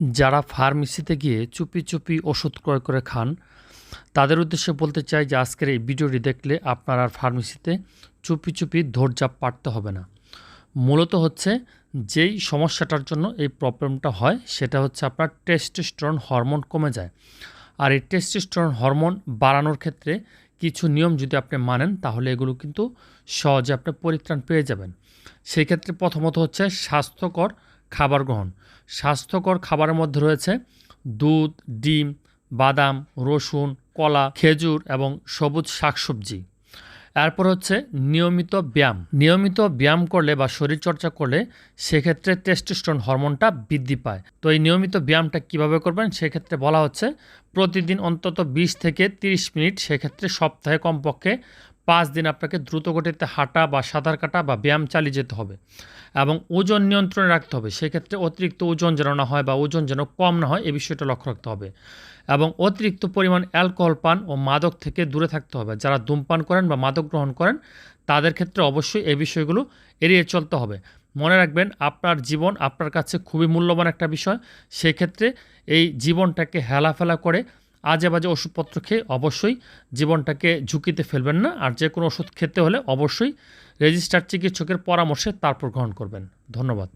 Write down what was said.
যারা ফার্মেসিতে গিয়ে চুপি, চুপি ওষুধ ক্রয় করে খান, তাদের উদ্দেশ্যে বলতে চাই যে আজকের এই ভিডিওটি দেখলে আপনার আর ফার্মেসিতে চুপি, চুপি দৌড়ঝাঁপ পাড়তে হবে না। মূলত হচ্ছে যেই সমস্যাটার জন্য এই প্রবলেমটা হয় সেটা হচ্ছে আপনার টেস্টোস্টেরন হরমোন কমে যায়। আর এই টেস্টোস্টেরন হরমোন বাড়ানোর ক্ষেত্রে কিছু নিয়ম যদি আপনি মানেন তাহলে এগুলো কিন্তু সহজে আপনি পরিত্রাণ পেয়ে যাবেন। সেই ক্ষেত্রে প্রথমত হচ্ছে স্বাস্থ্যকর খাবার গ্রহণ। স্বাস্থ্যকর খাবারের মধ্যে রয়েছে দুধ, ডিম, বাদাম, রসুন, কলা, খেজুর এবং সবুজ শাকসবজি। এরপর হচ্ছে নিয়মিত ব্যায়াম। নিয়মিত ব্যায়াম করলে বা শরীরচর্চা করলে সেক্ষেত্রে টেস্টোস্টেরন হরমোনটা বৃদ্ধি পায়। তো এই নিয়মিত ব্যায়ামটা কিভাবে করবেন সেক্ষেত্রে বলা হচ্ছে প্রতিদিন অন্তত 20 থেকে 30 মিনিট, সেক্ষেত্রে সপ্তাহে কমপক্ষে 5 দিন আপনাকে দ্রুত গতিতে হাঁটা বা সাঁতার কাটা বা ব্যায়াম চালিয়ে যেতে হবে এবং ওজন নিয়ন্ত্রণে রাখতে হবে। সেক্ষেত্রে অতিরিক্ত ওজন যেন না হয় বা ওজন যেন কম না হয় এই বিষয়টা লক্ষ্য রাখতে হবে এবং অতিরিক্ত পরিমাণ অ্যালকোহল পান ও মাদক থেকে দূরে থাকতে হবে। যারা ধূমপান করেন বা মাদক গ্রহণ করেন তাদের ক্ষেত্রে অবশ্যই এই বিষয়গুলো এড়িয়ে চলতে হবে। মনে রাখবেন আপনার জীবন আপনার কাছে খুবই মূল্যবান একটা বিষয়। সেক্ষেত্রে এই জীবনটাকে হেলাফেলা করে আজে বাজে ওষুধপত্র খেয়ে অবশ্যই জীবনটাকে ঝুঁকিতে ফেলবেন না। আর যে কোনো ওষুধ খেতে হলে অবশ্যই রেজিস্টার্ড চিকিৎসকের পরামর্শে তারপর গ্রহণ করবেন। ধন্যবাদ।